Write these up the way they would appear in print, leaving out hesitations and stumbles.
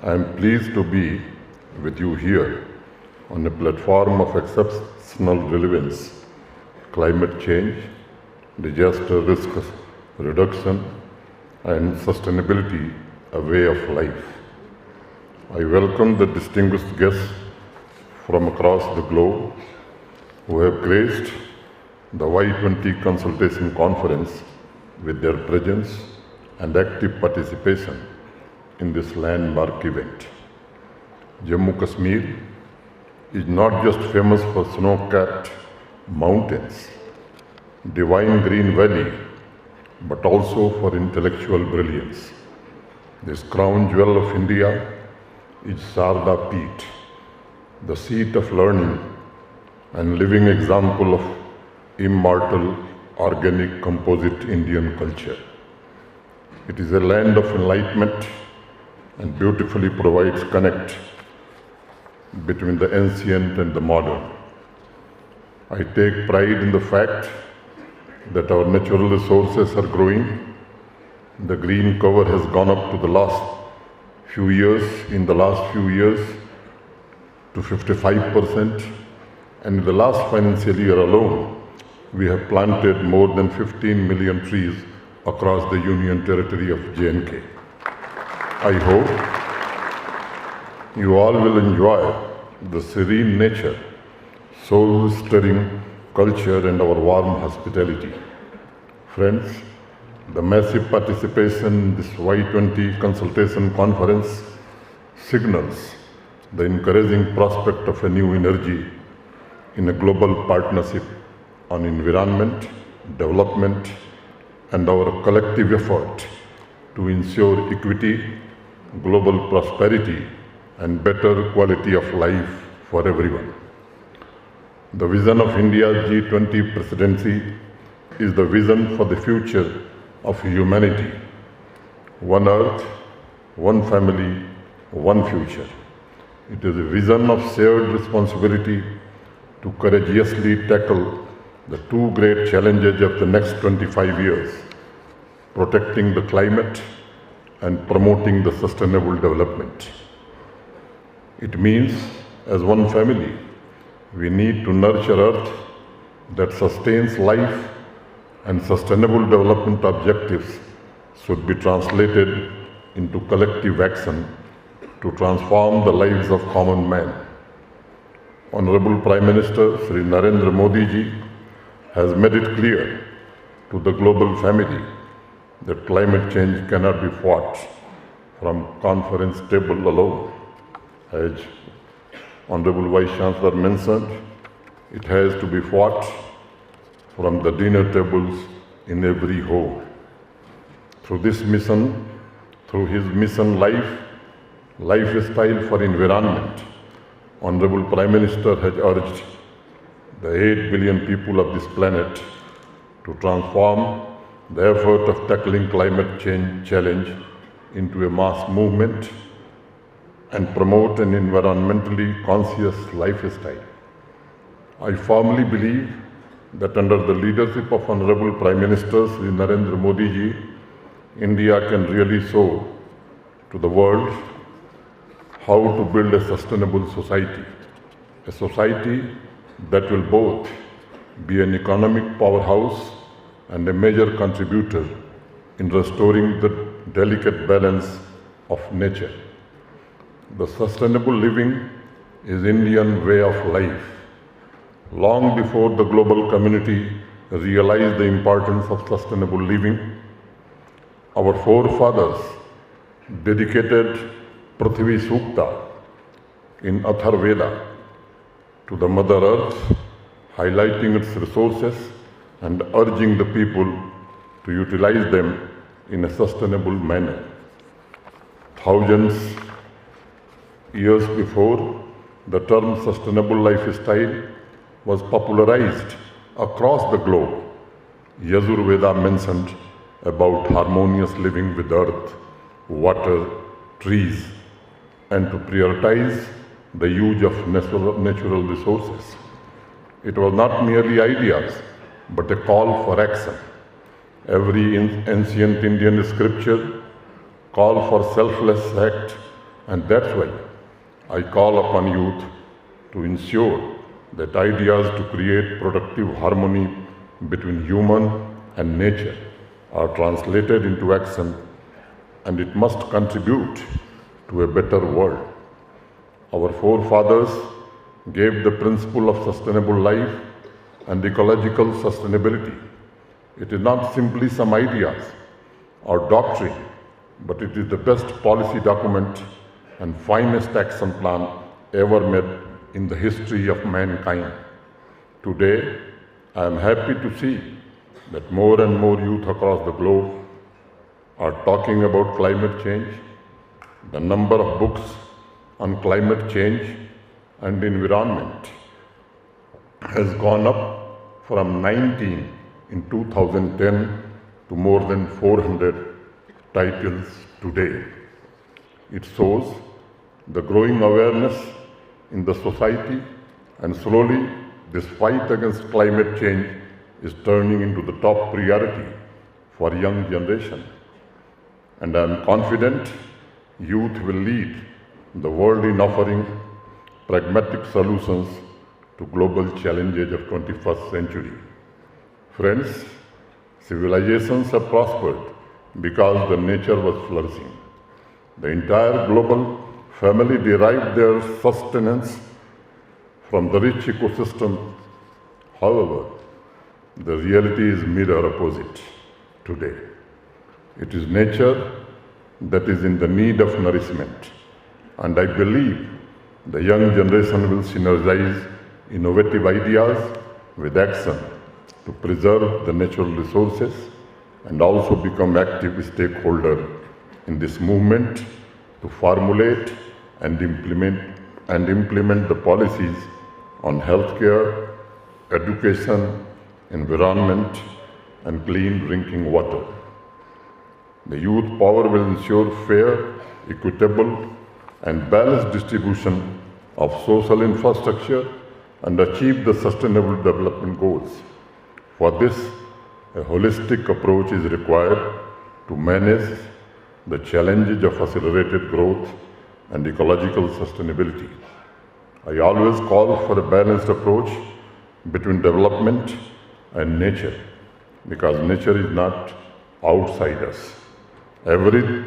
I am pleased to be with you here on a platform of exceptional relevance: climate change, disaster risk reduction, and sustainability, a way of life. I welcome the distinguished guests from across the globe who have graced the Y20 Consultation Conference with their presence and active participation in this landmark event. Jammu Kashmir is not just famous for snow-capped mountains, divine green valley, but also for intellectual brilliance. This crown jewel of India is Sarda Peeth, the seat of learning and living example of immortal, organic, composite Indian culture. It is a land of enlightenment and beautifully provides connect between the ancient and the modern. I take pride in the fact that our natural resources are growing. The green cover has gone up to in the last few years to 55%, and in the last financial year alone, we have planted more than 15 million trees across the Union Territory of J&K. I hope you all will enjoy the serene nature, soul-stirring culture, and our warm hospitality. Friends, the massive participation in this Y20 Consultation Conference signals the encouraging prospect of a new energy in a global partnership on environment, development, and our collective effort to ensure equity, global prosperity, and better quality of life for everyone. The vision of India's G20 presidency is the vision for the future of humanity. One Earth, one family, one future. It is a vision of shared responsibility to courageously tackle the two great challenges of the next 25 years: protecting the climate and promoting the sustainable development. It means, as one family, we need to nurture Earth that sustains life, and sustainable development objectives should be translated into collective action to transform the lives of common man. Honorable Prime Minister Shri Narendra Modi ji has made it clear to the global family that climate change cannot be fought from conference table alone. As Honorable Vice Chancellor mentioned, it has to be fought from the dinner tables in every home. Through his mission Lifestyle for Environment, Honorable Prime Minister has urged the 8 billion people of this planet to transform the effort of tackling climate change challenge into a mass movement and promote an environmentally conscious lifestyle. I firmly believe that under the leadership of Honorable Prime Minister Shri Narendra Modi ji, India can really show to the world how to build a sustainable society, a society that will both be an economic powerhouse and a major contributor in restoring the delicate balance of nature. The sustainable living is Indian way of life. Long before the global community realized the importance of sustainable living, our forefathers dedicated Prithvi Sukta in Atharveda to the Mother Earth, highlighting its resources and urging the people to utilize them in a sustainable manner. Thousands years before, the term sustainable lifestyle was popularized across the globe. Yajurveda mentioned about harmonious living with earth, water, trees, and to prioritize the use of natural resources. It was not merely ideas, but a call for action. Every ancient Indian scripture called for selfless act And that's why I call upon youth to ensure that ideas to create productive harmony between human and nature are translated into action, and it must contribute to a better world. Our forefathers gave the principle of sustainable life and ecological sustainability. It is not simply some ideas or doctrine, but it is the best policy document and finest action plan ever made in the history of mankind. Today, I am happy to see that more and more youth across the globe are talking about climate change. The number of books on climate change and environment has gone up from 19 in 2010 to more than 400 titles today. It shows the growing awareness in the society, and slowly this fight against climate change is turning into the top priority for young generation. And I am confident youth will lead the world in offering pragmatic solutions to global challenges of 21st century. Friends, civilizations have prospered because the nature was flourishing. The entire global family derived their sustenance from the rich ecosystem. However, the reality is mirror opposite today. It is nature that is in the need of nourishment, and I believe the young generation will synergize innovative ideas with action to preserve the natural resources and also become active stakeholder in this movement to formulate and implement the policies on healthcare, education, environment, and clean drinking water. The youth power will ensure fair, equitable, and balanced distribution of social infrastructure and achieve the sustainable development goals. For this, a holistic approach is required to manage the challenges of accelerated growth and ecological sustainability. I always call for a balanced approach between development and nature, because nature is not outside us. Every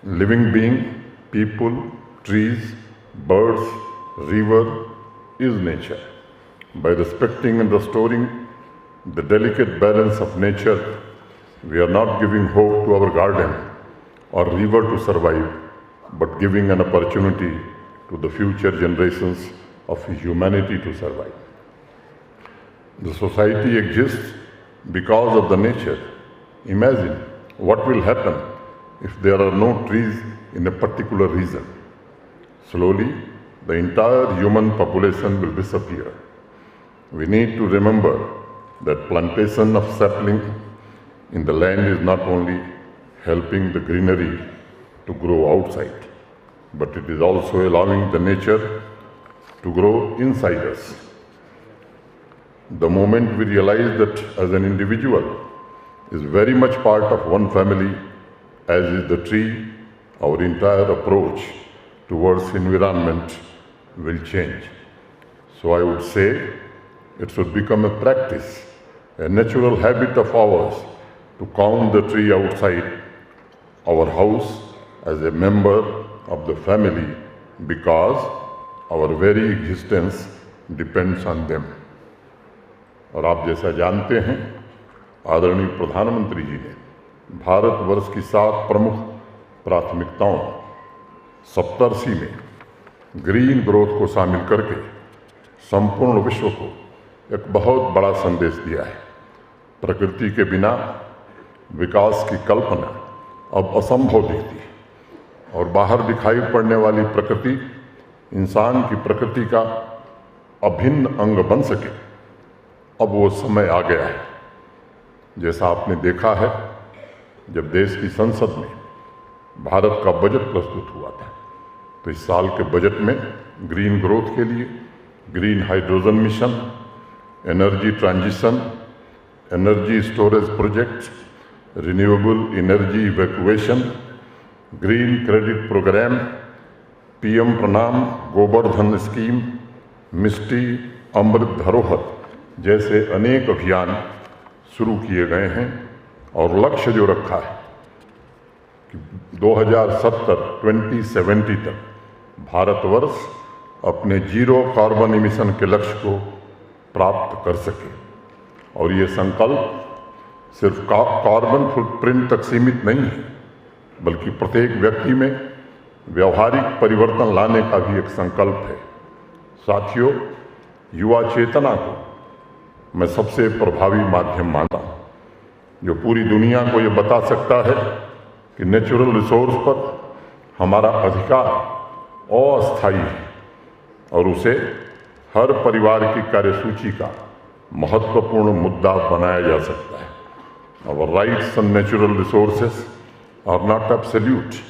living being, people, trees, birds, river is nature. By respecting and restoring the delicate balance of nature, we are not giving hope to our garden or river to survive, but giving an opportunity to the future generations of humanity to survive. The society exists because of the nature. Imagine what will happen if there are no trees in a particular region. Slowly, the entire human population will disappear. We need to remember that plantation of sapling in the land is not only helping the greenery to grow outside, but it is also allowing the nature to grow inside us. The moment we realize that as an individual is very much part of one family, as is the tree, our entire approach towards environment will change. So I would say it should become a practice, a natural habit of ours to count the tree outside our house as a member of the family, because our very existence depends on them. और आप जैसा जानते हैं, आदरणीय प्रधानमंत्री जी ने भारतवर्ष की 7 प्रमुख प्राथमिकताओं सप्तर्षि में ग्रीन ग्रोथ को शामिल करके संपूर्ण विश्व को एक बहुत बड़ा संदेश दिया है। प्रकृति के बिना विकास की कल्पना अब असंभव दिखती है, और बाहर दिखाई पड़ने वाली प्रकृति इंसान की प्रकृति का अभिन्न अंग बन सके, अब वो समय आ गया है। जैसा आपने देखा है, जब देश की संसद में भारत का बजट प्रस्तुत हुआ था, तो इस साल के बजट में ग्रीन ग्रोथ के लिए green hydrogen mission, energy transition, energy storage project, renewable energy evacuation, green credit program, PM Pranam, Gobardhan scheme, मिष्टी अमृत धरोहर जैसे अनेक अभियान शुरू किए गए हैं और लक्ष्य जो रखा है कि 2070 तक भारतवर्ष अपने जीरो कार्बन एमिशन के लक्ष्य को प्राप्त कर सके। और ये संकल्प सिर्फ कार्बन फुटप्रिंट तक सीमित नहीं है, बल्कि प्रत्येक व्यक्ति में व्यवहारिक परिवर्तन लाने का भी एक संकल्प है। साथियों, युवा चेतना को मैं सबसे प्रभावी माध्यम मानता हूँ, जो पूरी दुनिया को ये बता सकता है कि नेचुरल रिसोर्स पर हमारा अधिकार अस्थायी है और उसे हर परिवार की कार्यसूची का महत्वपूर्ण मुद्दा बनाया जा सकता है। Our rights on natural resources are not absolute.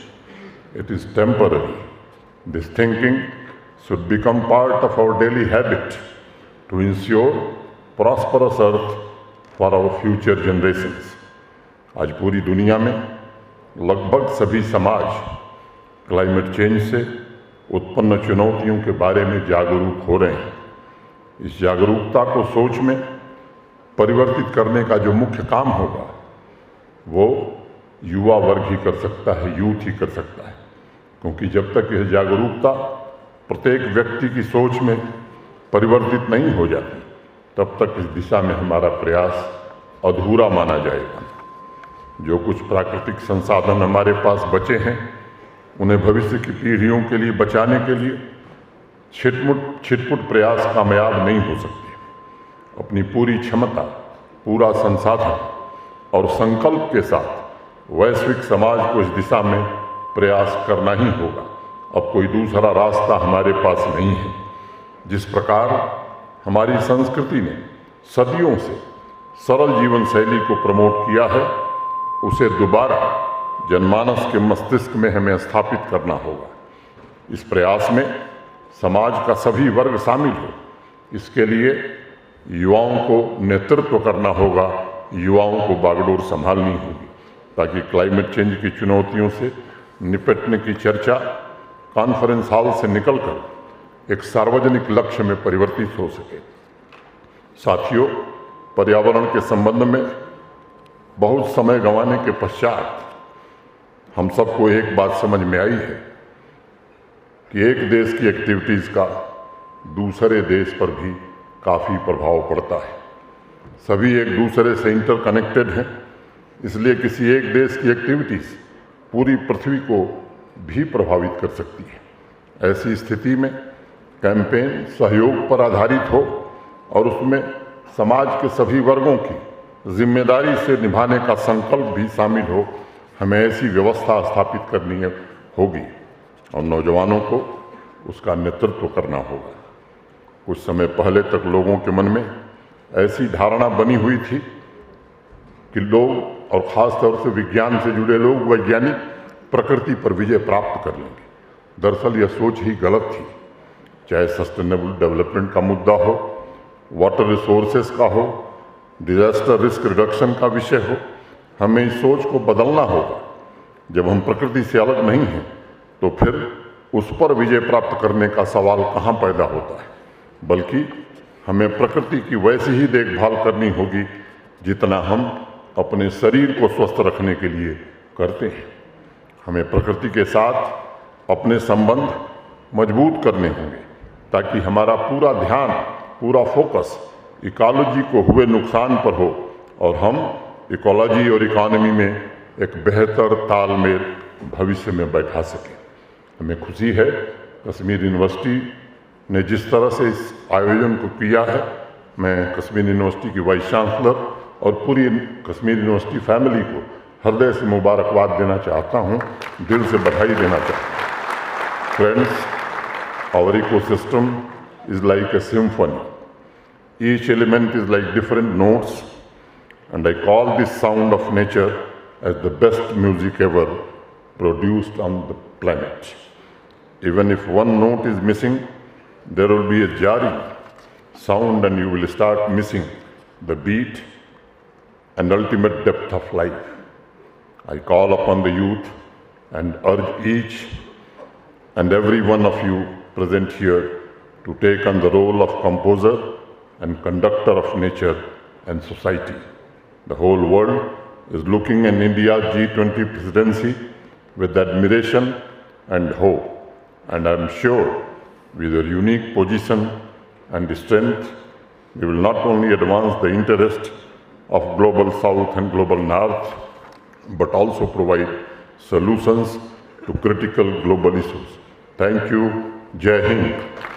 It is temporary. This thinking should become part of our daily habit to ensure prosperous earth for our future generations. आज पूरी दुनिया में लगभग सभी समाज क्लाइमेट चेंज से उत्पन्न चुनौतियों के बारे में जागरूक हो रहे हैं। इस जागरूकता को सोच में परिवर्तित करने का जो मुख्य काम होगा वो युवा वर्ग ही कर सकता है, यूथ ही कर सकता है, क्योंकि जब तक यह जागरूकता प्रत्येक व्यक्ति की सोच में परिवर्तित नहीं हो जाती तब तक इस दिशा में हमारा प्रयास अधूरा माना जाएगा। जो कुछ प्राकृतिक संसाधन हमारे पास बचे हैं उन्हें भविष्य की पीढ़ियों के लिए बचाने के लिए छिटपुट प्रयास कामयाब नहीं हो सकते। अपनी पूरी क्षमता, पूरा संसाधन और संकल्प के साथ वैश्विक समाज को इस दिशा में प्रयास करना ही होगा। अब कोई दूसरा रास्ता हमारे पास नहीं है। जिस प्रकार हमारी संस्कृति ने सदियों से सरल जीवन शैली को प्रमोट किया है, उसे दोबारा जनमानस के मस्तिष्क में हमें स्थापित करना होगा। इस प्रयास में समाज का सभी वर्ग शामिल हो। इसके लिए युवाओं को नेतृत्व करना होगा, युवाओं को बागडोर संभालनी होगी, ताकि क्लाइमेट चेंज की चुनौतियों से निपटने की चर्चा कॉन्फ्रेंस हॉल से निकलकर एक सार्वजनिक लक्ष्य में परिवर्तित हो सके। साथियों, पर्यावरण के संबंध में बहुत समय गंवाने के पश्चात हम सबको एक बात समझ में आई है कि एक देश की एक्टिविटीज़ का दूसरे देश पर भी काफ़ी प्रभाव पड़ता है। सभी एक दूसरे से इंटरकनेक्टेड हैं, इसलिए किसी एक देश की एक्टिविटीज़ पूरी पृथ्वी को भी प्रभावित कर सकती है। ऐसी स्थिति में कैंपेन सहयोग पर आधारित हो और उसमें समाज के सभी वर्गों की जिम्मेदारी से निभाने का संकल्प भी शामिल हो। हमें ऐसी व्यवस्था स्थापित करनी होगी और नौजवानों को उसका नेतृत्व करना होगा। कुछ समय पहले तक लोगों के मन में ऐसी धारणा बनी हुई थी कि लोग और ख़ास तौर से विज्ञान से जुड़े लोग, वैज्ञानिक, प्रकृति पर विजय प्राप्त कर लेंगे। दरअसल यह सोच ही गलत थी। चाहे सस्टेनेबल डेवलपमेंट का मुद्दा हो, वाटर रिसोर्सेज का हो, डिजास्टर रिस्क रिडक्शन का विषय हो, हमें इस सोच को बदलना होगा। जब हम प्रकृति से अलग नहीं हैं तो फिर उस पर विजय प्राप्त करने का सवाल कहाँ पैदा होता है, बल्कि हमें प्रकृति की वैसी ही देखभाल करनी होगी जितना हम अपने शरीर को स्वस्थ रखने के लिए करते हैं। हमें प्रकृति के साथ अपने संबंध मजबूत करने होंगे ताकि हमारा पूरा ध्यान, पूरा फोकस इकोलॉजी को हुए नुकसान पर हो और हम इकोलॉजी और इकोनॉमी में एक बेहतर तालमेल भविष्य में बैठा सकें। हमें खुशी है कश्मीर यूनिवर्सिटी ने जिस तरह से इस आयोजन को किया है। मैं कश्मीर यूनिवर्सिटी की वाइस चांसलर और पूरी कश्मीर यूनिवर्सिटी फैमिली को हृदय से मुबारकबाद देना चाहता हूँ, दिल से बधाई देना चाहता हूँ। Friends, our ecosystem is like a symphony. Each element is like different notes, and I call this sound of nature as the best music ever produced on the planet. Even if one note is missing, there will be a jarring sound and you will start missing the beat and ultimate depth of life. I call upon the youth and urge each and every one of you present here to take on the role of composer and conductor of nature and society. The whole world is looking at India's G20 presidency with admiration and hope, and I am sure with your unique position and strength, we will not only advance the interest of global South and global North, but also provide solutions to critical global issues. Thank you. Jai Hind.